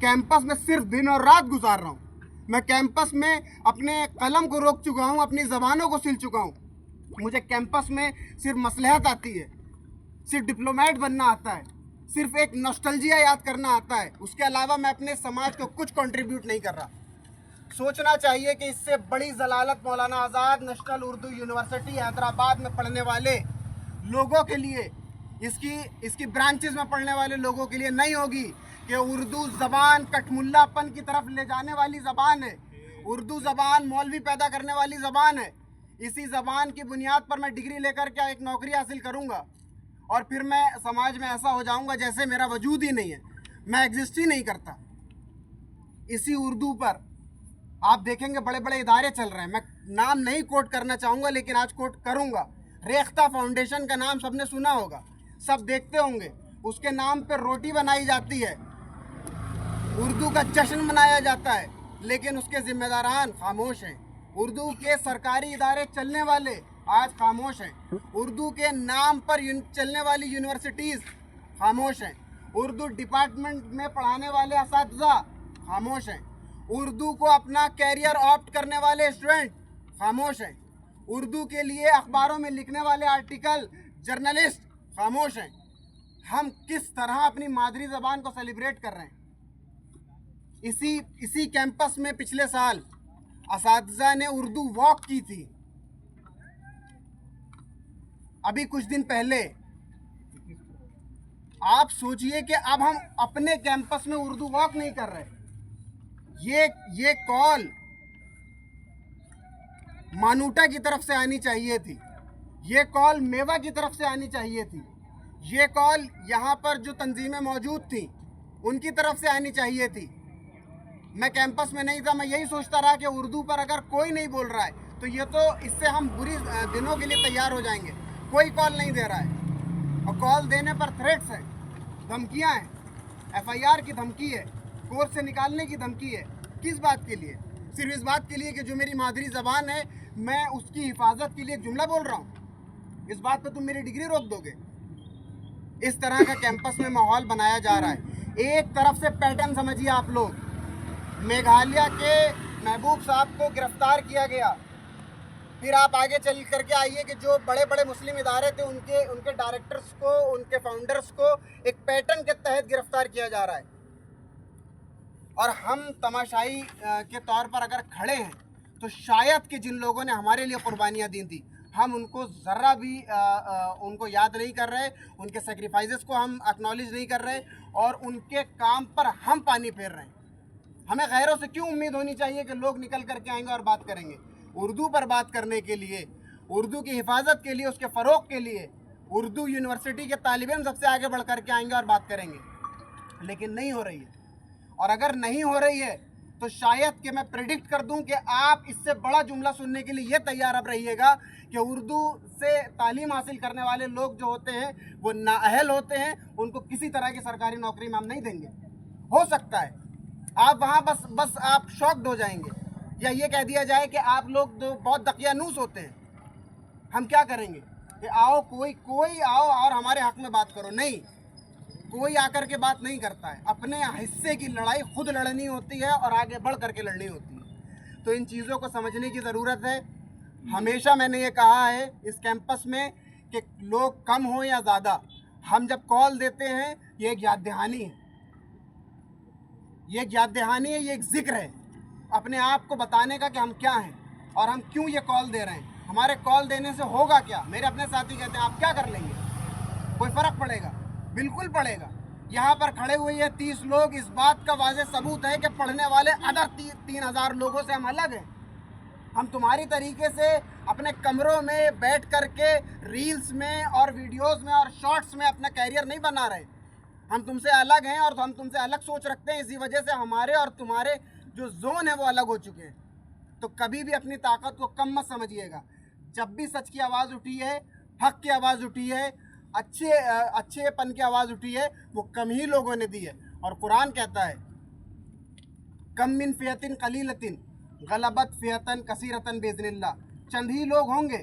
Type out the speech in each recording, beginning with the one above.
Campus में सिर्फ दिन और रात गुजार रहा हूँ। मैं कैंपस में अपने कलम को रोक चुका हूँ, अपनी ज़बानों को सिल चुका हूँ। मुझे कैंपस में सिर्फ मसलहत आती है, सिर्फ डिप्लोमेट बनना आता है, सिर्फ एक नॉस्टैल्जिया याद करना आता है। उसके अलावा मैं अपने समाज को कुछ कंट्रीब्यूट नहीं कर रहा। सोचना चाहिए कि इससे बड़ी जलालत मौलाना आज़ाद नेशनल उर्दू यूनिवर्सिटी हैदराबाद में पढ़ने वाले लोगों के लिए, इसकी ब्रांचेस में पढ़ने वाले लोगों के लिए नहीं होगी कि उर्दू ज़बान कठमुल्लापन की तरफ ले जाने वाली ज़बान है। उर्दू ज़बान मौलवी पैदा करने वाली ज़बान है। इसी ज़बान की बुनियाद पर मैं डिग्री लेकर के एक नौकरी हासिल करूँगा और फिर मैं समाज में ऐसा हो जाऊँगा जैसे मेरा वजूद ही नहीं है, मैं एग्जिस्ट ही नहीं करता। इसी उर्दू पर आप देखेंगे बड़े बड़े इदारे चल रहे हैं। मैं नाम नहीं कोट करना चाहूँगा, लेकिन आज कोट करूँगा। रेख्ता फाउंडेशन का नाम सबने सुना होगा, सब देखते होंगे। उसके नाम पर रोटी बनाई जाती है, उर्दू का जश्न मनाया जाता है, लेकिन उसके जिम्मेदारान खामोश हैं। उर्दू के सरकारी इदारे चलने वाले आज खामोश हैं। उर्दू के नाम पर चलने वाली यूनिवर्सिटीज़ खामोश हैं। उर्दू डिपार्टमेंट में पढ़ाने वाले असातिज़ा खामोश हैं। उर्दू को अपना कैरियर ऑप्ट करने वाले स्टूडेंट खामोश हैं। उर्दू के लिए अखबारों में लिखने वाले आर्टिकल जर्नलिस्ट खामोश हैं। हम किस तरह अपनी मादरी ज़बान को सेलिब्रेट कर रहे हैं। इसी कैंपस में पिछले साल असातिज़ा ने उर्दू वॉक की थी। अभी कुछ दिन पहले आप सोचिए कि अब हम अपने कैंपस में उर्दू वॉक नहीं कर रहे। ये कॉल मानूटा की तरफ से आनी चाहिए थी, ये कॉल मेवा की तरफ से आनी चाहिए थी, ये कॉल यहाँ पर जो तंजीमें मौजूद थी उनकी तरफ से आनी चाहिए थी। मैं कैंपस में नहीं था, मैं यही सोचता रहा कि उर्दू पर अगर कोई नहीं बोल रहा है तो ये तो इससे हम बुरी दिनों के लिए तैयार हो जाएंगे। कोई कॉल नहीं दे रहा है और कॉल देने पर थ्रेट्स हैं, धमकियां हैं, FIR की धमकी है, कोर्स से निकालने की धमकी है। किस बात के लिए? सिर्फ इस बात के लिए कि जो मेरी मादरी ज़बान है मैं उसकी हिफाजत के लिए एक जुमला बोल रहा हूँ। इस बात पे तुम मेरी डिग्री रोक दोगे। इस तरह का कैंपस में माहौल बनाया जा रहा है। एक तरफ से पैटर्न समझिए आप लोग, मेघालय के महबूब साहब को गिरफ्तार किया गया, फिर आप आगे चल करके आइए कि जो बड़े बड़े मुस्लिम इदारे थे उनके डायरेक्टर्स को, उनके फाउंडर्स को एक पैटर्न के तहत गिरफ्तार किया जा रहा है। और हम तमाशाई के तौर पर अगर खड़े हैं तो शायद कि जिन लोगों ने हमारे लिए कुर्बानियाँ दी थी हम उनको ज़रा भी उनको याद नहीं कर रहे, उनके सेक्रीफाइसेस को हम एक्नॉलेज नहीं कर रहे और उनके काम पर हम पानी फेर रहे हैं। हमें गैरों से क्यों उम्मीद होनी चाहिए कि लोग निकल करके आएंगे और बात करेंगे? उर्दू पर बात करने के लिए, उर्दू की हिफाजत के लिए, उसके फ़रोग़ के लिए उर्दू यूनिवर्सिटी के तालिब सबसे आगे बढ़ करके आएंगे और बात करेंगे, लेकिन नहीं हो रही है। और अगर नहीं हो रही है तो शायद कि मैं प्रेडिक्ट कर दूं कि आप इससे बड़ा जुमला सुनने के लिए ये तैयार अब रहिएगा कि उर्दू से तालीम हासिल करने वाले लोग जो होते हैं वो नाअहल होते हैं, उनको किसी तरह की सरकारी नौकरी में हम नहीं देंगे। हो सकता है आप वहाँ बस आप शॉक्ड हो जाएंगे या ये कह दिया जाए कि आप लोग तो बहुत दकियानूस होते हैं। हम क्या करेंगे कि आओ कोई आओ और हमारे हक़ में बात करो? नहीं, कोई आकर के बात नहीं करता है। अपने हिस्से की लड़ाई खुद लड़नी होती है और आगे बढ़ करके लड़नी होती है। तो इन चीज़ों को समझने की ज़रूरत है। हमेशा मैंने ये कहा है इस कैंपस में कि लोग कम हो या ज़्यादा, हम जब कॉल देते हैं ये एक याद दहानी है, ये एक याद दहानी है, ये एक ज़िक्र है अपने आप को बताने का कि हम क्या हैं और हम क्यों ये कॉल दे रहे हैं। हमारे कॉल देने से होगा क्या? मेरे अपने साथी कहते हैं आप क्या कर लेंगे? कोई फ़र्क पड़ेगा? बिल्कुल पड़ेगा। यहाँ पर खड़े हुए ये 30 लोग, इस बात का वाज़ेह सबूत है कि पढ़ने वाले अदर 3000 लोगों से हम अलग हैं। हम तुम्हारी तरीके से अपने कमरों में बैठ करके रील्स में और वीडियोस में और शॉर्ट्स में अपना कैरियर नहीं बना रहे। हम तुमसे अलग हैं और हम तुमसे अलग सोच रखते हैं। इसी वजह से हमारे और तुम्हारे जो जोन है वो अलग हो चुके हैं। तो कभी भी अपनी ताकत को कम मत समझिएगा। जब भी सच की आवाज़ उठी है, हक़ की आवाज़ उठी है, अच्छेपन की आवाज़ उठी है, वो कम ही लोगों ने दी है। और कुरान कहता है कम मिन फ़ियतिन क़लीलतिन गलबत फ़ियतन कसीरतन बिइज़्निल्लाह। चंद ही लोग होंगे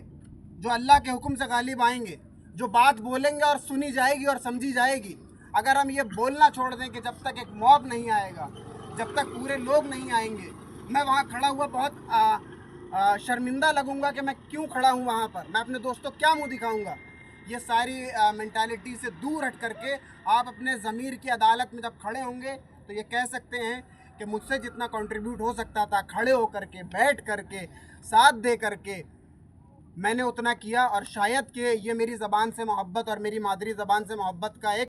जो अल्लाह के हुक्म से गालिब आएंगे, जो बात बोलेंगे और सुनी जाएगी और समझी जाएगी। अगर हम ये बोलना छोड़ दें कि जब तक एक मॉब नहीं आएगा, जब तक पूरे लोग नहीं आएंगे, मैं वहाँ खड़ा हुआ बहुत शर्मिंदा लगूंगा कि मैं क्यों खड़ा हूँ वहाँ पर, मैं अपने दोस्तों क्या मुंह दिखाऊंगा। ये सारी मेंटालिटी से दूर हट करके आप अपने ज़मीर की अदालत में जब खड़े होंगे तो ये कह सकते हैं कि मुझसे जितना कंट्रीब्यूट हो सकता था खड़े होकर के, बैठ करके, साथ दे करके, मैंने उतना किया। और शायद कि ये मेरी ज़बान से मोहब्बत और मेरी मादरी ज़बान से मोहब्बत का एक